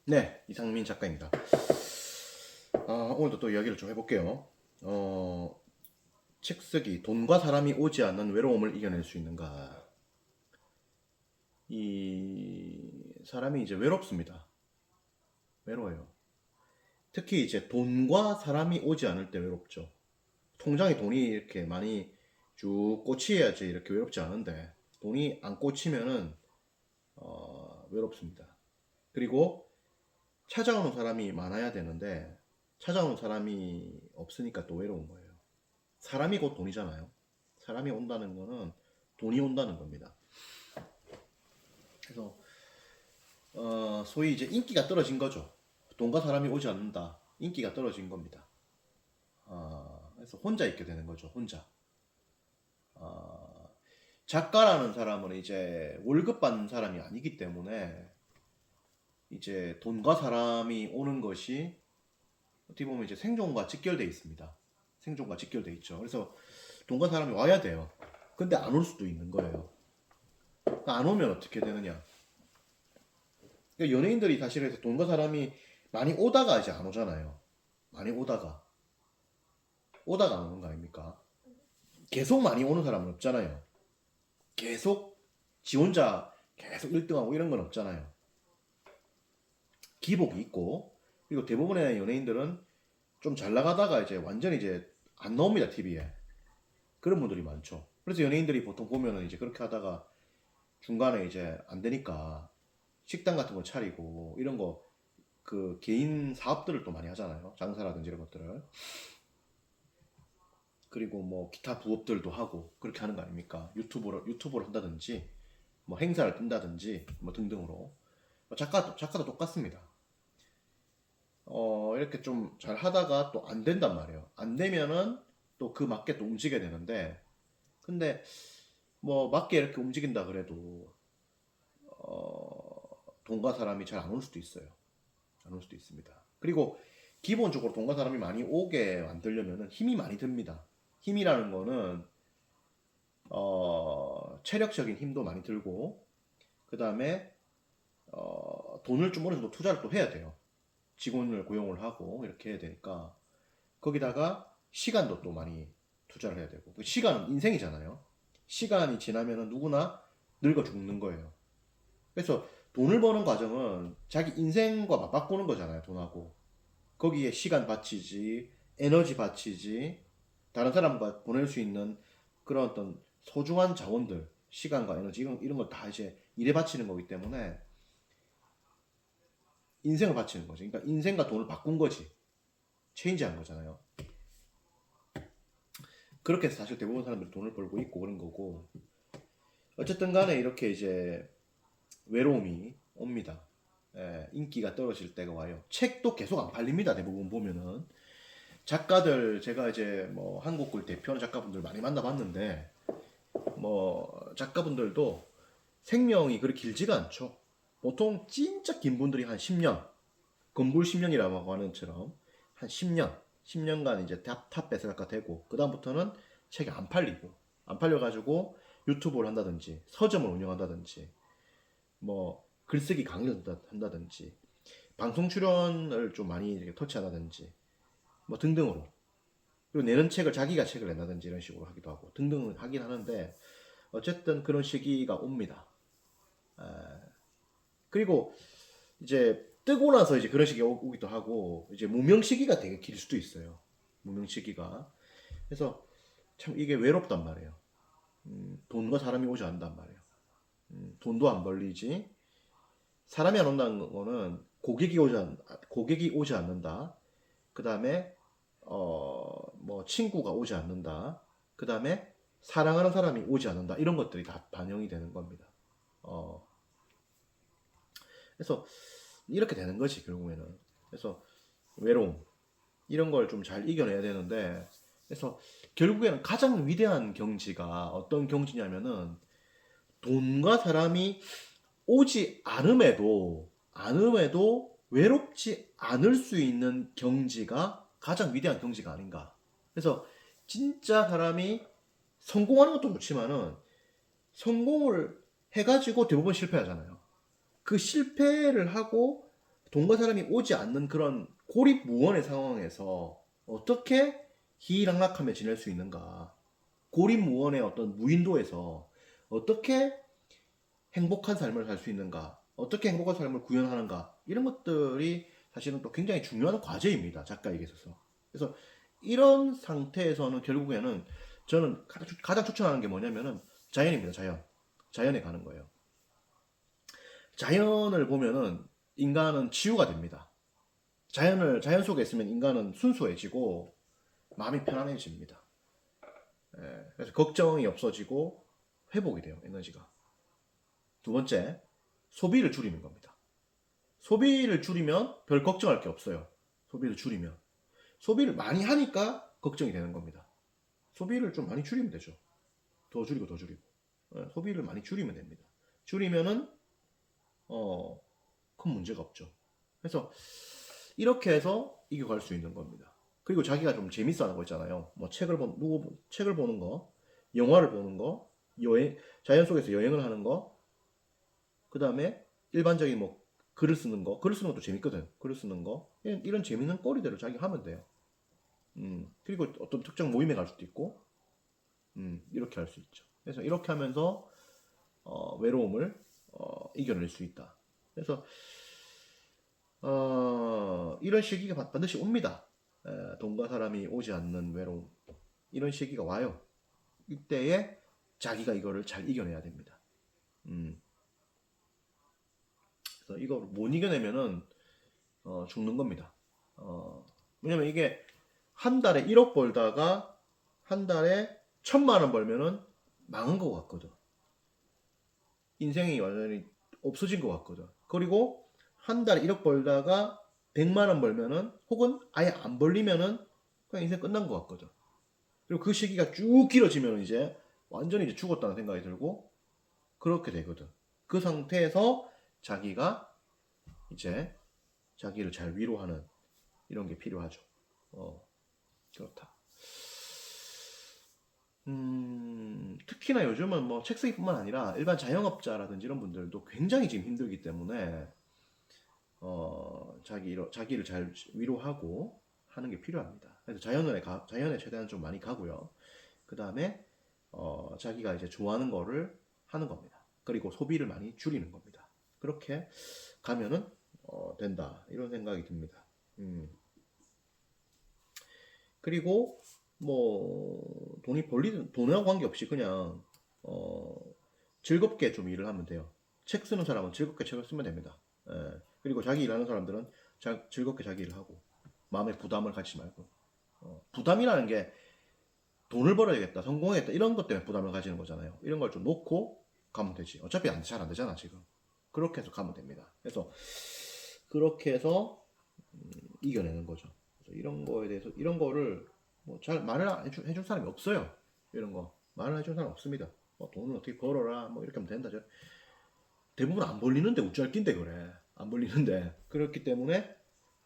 네, 이상민 작가입니다. 오늘도 또 이야기를 좀 해볼게요. 책 쓰기, 돈과 사람이 오지 않는 외로움을 이겨낼 수 있는가? 이 사람이 이제 외롭습니다. 외로워요. 특히 이제 돈과 사람이 오지 않을 때 외롭죠. 통장에 돈이 이렇게 많이 쭉 꽂혀야지 이렇게 외롭지 않은데 돈이 안 꽂히면은 외롭습니다. 그리고 찾아오는 사람이 많아야 되는데 찾아오는 사람이 없으니까 또 외로운 거예요. 사람이 곧 돈이잖아요. 사람이 온다는 거는 돈이 온다는 겁니다. 그래서 소위 이제 인기가 떨어진 거죠. 돈과 사람이 오지 않는다. 인기가 떨어진 겁니다. 그래서 혼자 있게 되는 거죠. 혼자. 작가라는 사람은 이제 월급 받는 사람이 아니기 때문에 이제 돈과 사람이 오는 것이 어떻게 보면 이제 생존과 직결돼 있습니다. 생존과 직결돼 있죠. 그래서 돈과 사람이 와야 돼요. 근데 안 올 수도 있는 거예요. 그러니까 안 오면 어떻게 되느냐? 그러니까 연예인들이 사실은 돈과 사람이 많이 오다가 이제 안 오잖아요. 많이 오다가 안 오는 거 아닙니까? 계속 많이 오는 사람은 없잖아요. 계속 지 혼자 계속 1등하고 이런 건 없잖아요. 기복이 있고, 그리고 대부분의 연예인들은 좀 잘 나가다가 이제 완전히 이제 안 나옵니다, TV에. 그런 분들이 많죠. 그래서 연예인들이 보통 보면은 이제 그렇게 하다가 중간에 이제 안 되니까 식당 같은 거 차리고 이런 거 그 개인 사업들을 또 많이 하잖아요. 장사라든지 이런 것들을. 그리고 뭐 기타 부업들도 하고 그렇게 하는 거 아닙니까? 유튜브를 한다든지 뭐 행사를 뜬다든지 뭐 등등으로. 작가도 똑같습니다. 이렇게 좀 잘 하다가 또 안 된단 말이에요. 안 되면은 또 그 맞게 또 움직여야 되는데 근데 뭐 맞게 이렇게 움직인다 그래도 돈과 사람이 잘 안 올 수도 있어요. 안 올 수도 있습니다. 그리고 기본적으로 돈과 사람이 많이 오게 만들려면 힘이 많이 듭니다. 힘이라는 거는 체력적인 힘도 많이 들고 그 다음에 돈을 좀 어느 정도 투자를 또 해야 돼요. 직원을 고용을 하고 이렇게 해야 되니까 거기다가 시간도 또 많이 투자를 해야 되고 시간은 인생이잖아요. 시간이 지나면은 누구나 늙어 죽는 거예요. 그래서 돈을 버는 과정은 자기 인생과 맞바꾸는 거잖아요. 돈하고 거기에 시간 바치지, 에너지 바치지, 다른 사람과 보낼 수 있는 그런 어떤 소중한 자원들, 시간과 에너지 이런 걸 다 이제 일에 바치는 거기 때문에 인생을 바치는 거죠. 그러니까 인생과 돈을 바꾼 거지. 체인지한 거잖아요. 그렇게 해서 사실 대부분 사람들이 돈을 벌고 있고 그런 거고 어쨌든 간에 이렇게 이제 외로움이 옵니다. 인기가 떨어질 때가 와요. 책도 계속 안 팔립니다. 대부분 보면은 작가들 제가 이제 뭐 한국을 대표하는 작가분들 많이 만나봤는데 뭐 작가분들도 생명이 그렇게 길지가 않죠. 보통 진짜 긴 분들이 한 10년, 건불 10년이라고 하는 처럼 한 10년, 10년간 이제 탑 베스트가 되고 그 다음부터는 책이 안 팔리고 안 팔려가지고 유튜브를 한다든지 서점을 운영한다든지 뭐 글쓰기 강의를 한다든지 방송 출연을 좀 많이 이렇게 터치한다든지 뭐 등등으로 그리고 내는 책을 자기가 책을 낸다든지 이런 식으로 하기도 하고 등등 하긴 하는데 어쨌든 그런 시기가 옵니다. 그리고 이제 뜨고 나서 이제 그런 시기가 오기도 하고 이제 무명 시기가 되게 길 수도 있어요. 무명 시기가. 그래서 참 이게 외롭단 말이에요. 돈과 사람이 오지 않는단 말이에요. 돈도 안 벌리지. 사람이 안 온다는 거는 고객이 오지 않는다. 그 다음에 뭐 친구가 오지 않는다. 그 다음에 사랑하는 사람이 오지 않는다. 이런 것들이 다 반영이 되는 겁니다. 어, 그래서 이렇게 되는 거지 결국에는. 그래서 외로움 이런 걸 좀 잘 이겨내야 되는데 그래서 결국에는 가장 위대한 경지가 어떤 경지냐면은 돈과 사람이 오지 않음에도 외롭지 않을 수 있는 경지가 가장 위대한 경지가 아닌가. 그래서 진짜 사람이 성공하는 것도 좋지만은 성공을 해가지고 대부분 실패하잖아요. 그 실패를 하고 돈과 사람이 오지 않는 그런 고립무원의 상황에서 어떻게 희락락하며 지낼 수 있는가? 고립무원의 어떤 무인도에서 어떻게 행복한 삶을 살 수 있는가? 어떻게 행복한 삶을 구현하는가? 이런 것들이 사실은 또 굉장히 중요한 과제입니다. 작가에게 있어서. 그래서 이런 상태에서는 결국에는 저는 가장 추천하는 게 뭐냐면은 자연입니다. 자연. 자연에 가는 거예요. 자연을 보면은 인간은 치유가 됩니다. 자연 속에 있으면 인간은 순수해지고 마음이 편안해집니다. 그래서 걱정이 없어지고 회복이 돼요. 에너지가. 두 번째, 소비를 줄이는 겁니다. 소비를 줄이면 별 걱정할 게 없어요. 소비를 줄이면. 소비를 많이 하니까 걱정이 되는 겁니다. 소비를 좀 많이 줄이면 되죠. 더 줄이고 더 줄이고. 소비를 많이 줄이면 됩니다. 줄이면은 큰 문제가 없죠. 그래서 이렇게 해서 이겨갈 수 있는 겁니다. 그리고 자기가 좀 재밌어하는 거 있잖아요. 뭐 책을 보는 거, 영화를 보는 거, 자연 속에서 여행을 하는 거, 그 다음에 일반적인 뭐 글을 쓰는 것도 재밌거든. 글을 쓰는 거, 이런 재밌는 거리대로 자기 하면 돼요. 그리고 어떤 특정 모임에 갈 수도 있고, 이렇게 할 수 있죠. 그래서 이렇게 하면서 외로움을 이겨낼 수 있다. 그래서 이런 시기가 반드시 옵니다. 돈과 사람이 오지 않는 외로움. 이런 시기가 와요. 이때에 자기가 이거를 잘 이겨내야 됩니다. 그래서 이걸 못 이겨내면은 죽는 겁니다. 왜냐면 이게 한 달에 1억 벌다가 한 달에 1,000만 원 벌면은 망한 것 같거든. 인생이 완전히 없어진 것 같거든. 그리고 한 달에 1억 벌다가 100만 원 벌면은 혹은 아예 안 벌리면은 그냥 인생 끝난 것 같거든. 그리고 그 시기가 쭉 길어지면 이제 완전히 이제 죽었다는 생각이 들고 그렇게 되거든. 그 상태에서 자기가 이제 자기를 잘 위로하는 이런 게 필요하죠. 그렇다. 특히나 요즘은 뭐 책쓰기뿐만 아니라 일반 자영업자라든지 이런 분들도 굉장히 지금 힘들기 때문에 자기를 잘 위로하고 하는 게 필요합니다. 그래서 자연에 최대한 좀 많이 가고요. 그 다음에 자기가 이제 좋아하는 거를 하는 겁니다. 그리고 소비를 많이 줄이는 겁니다. 그렇게 가면은 된다 이런 생각이 듭니다. 그리고 뭐 돈하고 관계없이 그냥 즐겁게 좀 일을 하면 돼요. 책 쓰는 사람은 즐겁게 책을 쓰면 됩니다. 그리고 자기 일하는 사람들은 즐겁게 자기 일을 하고 마음에 부담을 갖지 말고 부담이라는 게 돈을 벌어야겠다, 성공하겠다 이런 것 때문에 부담을 가지는 거잖아요. 이런 걸 좀 놓고 가면 되지. 어차피 잘 안 되잖아 지금. 그렇게 해서 가면 됩니다. 그래서 그렇게 해서 이겨내는 거죠. 그래서 이런 거에 대해서 이런 거를 뭐 잘 말을 해줄 사람이 없어요. 이런 거 말을 해줄 사람 없습니다. 돈을 어떻게 벌어라 뭐 이렇게 하면 된다. 대부분 안 벌리는데 우쭐 낀데 그래. 안 벌리는데 그렇기 때문에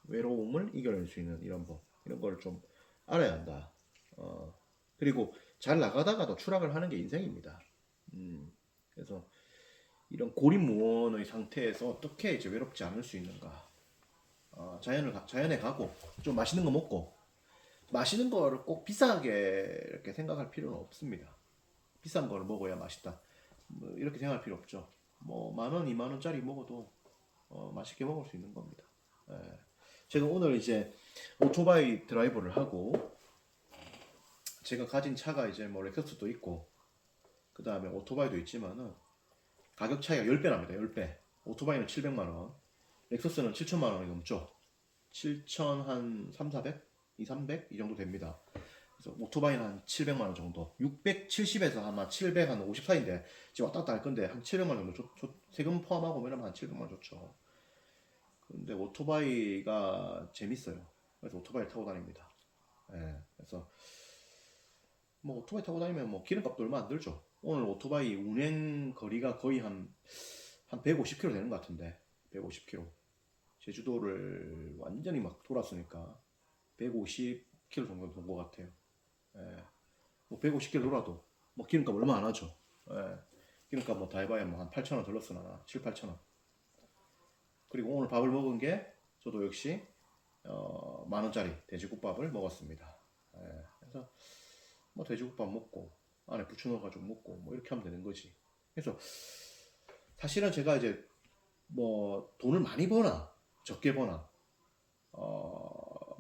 외로움을 이겨낼 수 있는 이런 법 이런 거를 좀 알아야 한다. 그리고 잘 나가다가도 추락을 하는 게 인생입니다. 그래서 이런 고립무원의 상태에서 어떻게 이제 외롭지 않을 수 있는가? 자연에 가고 좀 맛있는 거 먹고 맛있는 거를 꼭 비싸게 이렇게 생각할 필요는 없습니다. 비싼 거를 먹어야 맛있다. 뭐 이렇게 생각할 필요 없죠. 뭐 10,000원, 20,000원짜리 먹어도 맛있게 먹을 수 있는 겁니다. 예. 제가 오늘 이제 오토바이 드라이버를 하고 제가 가진 차가 이제 뭐 렉서스도 있고 그 다음에 오토바이도 있지만은 가격 차이가 10배 납니다. 10배. 오토바이는 700만 원, 렉서스는 7천만 원이 넘죠. 7천 한 3, 400? 2, 300? 이 정도 됩니다. 그래서 오토바이는 한 700만 원 정도. 670에서 아마 700, 한 50 사이인데 지금 왔다 갔다 할 건데 한 700만 원 정도 세금 포함하고 그러면 한 700만 원 좋죠. 근데 오토바이가 재밌어요. 그래서 오토바이 타고 다닙니다. 예, 그래서 뭐 오토바이 타고 다니면 뭐 기름값도 얼마 안 들죠. 오늘 오토바이 운행 거리가 거의 한 150km 되는 것 같은데 150km. 제주도를 완전히 막 돌았으니까 150km 정도 된 것 같아요. 예. 뭐 150km 돌아도 뭐 기름값 얼마 안 하죠. 예. 기름값 뭐 다 해봐야 뭐 한 8,000원 덜렀으나 7, 8,000원. 그리고 오늘 밥을 먹은 게 저도 역시 10,000원짜리 돼지국밥을 먹었습니다. 예, 그래서 뭐 돼지국밥 먹고 안에 부추 넣어가지고 먹고 뭐 이렇게 하면 되는 거지. 그래서 사실은 제가 이제 뭐 돈을 많이 버나 적게 버나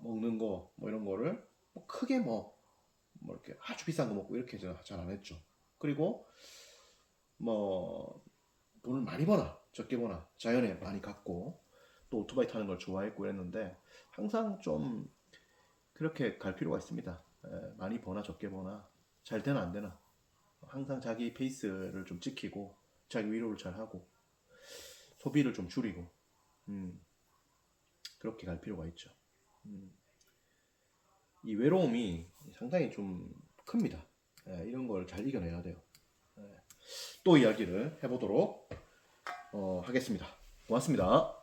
먹는 거 뭐 이런 거를 뭐 크게 뭐 이렇게 아주 비싼 거 먹고 이렇게 잘 안 했죠. 그리고 뭐 돈을 많이 버나 적게 버나 자연에 많이 갔고 또 오토바이 타는 걸 좋아했고 그랬는데 항상 좀 그렇게 갈 필요가 있습니다. 많이 버나 적게 버나 잘 되나 안 되나 항상 자기 페이스를 좀 지키고 자기 위로를 잘 하고 소비를 좀 줄이고 그렇게 갈 필요가 있죠. 이 외로움이 상당히 좀 큽니다. 이런 걸 잘 이겨내야 돼요. 또 이야기를 해보도록 하겠습니다. 고맙습니다.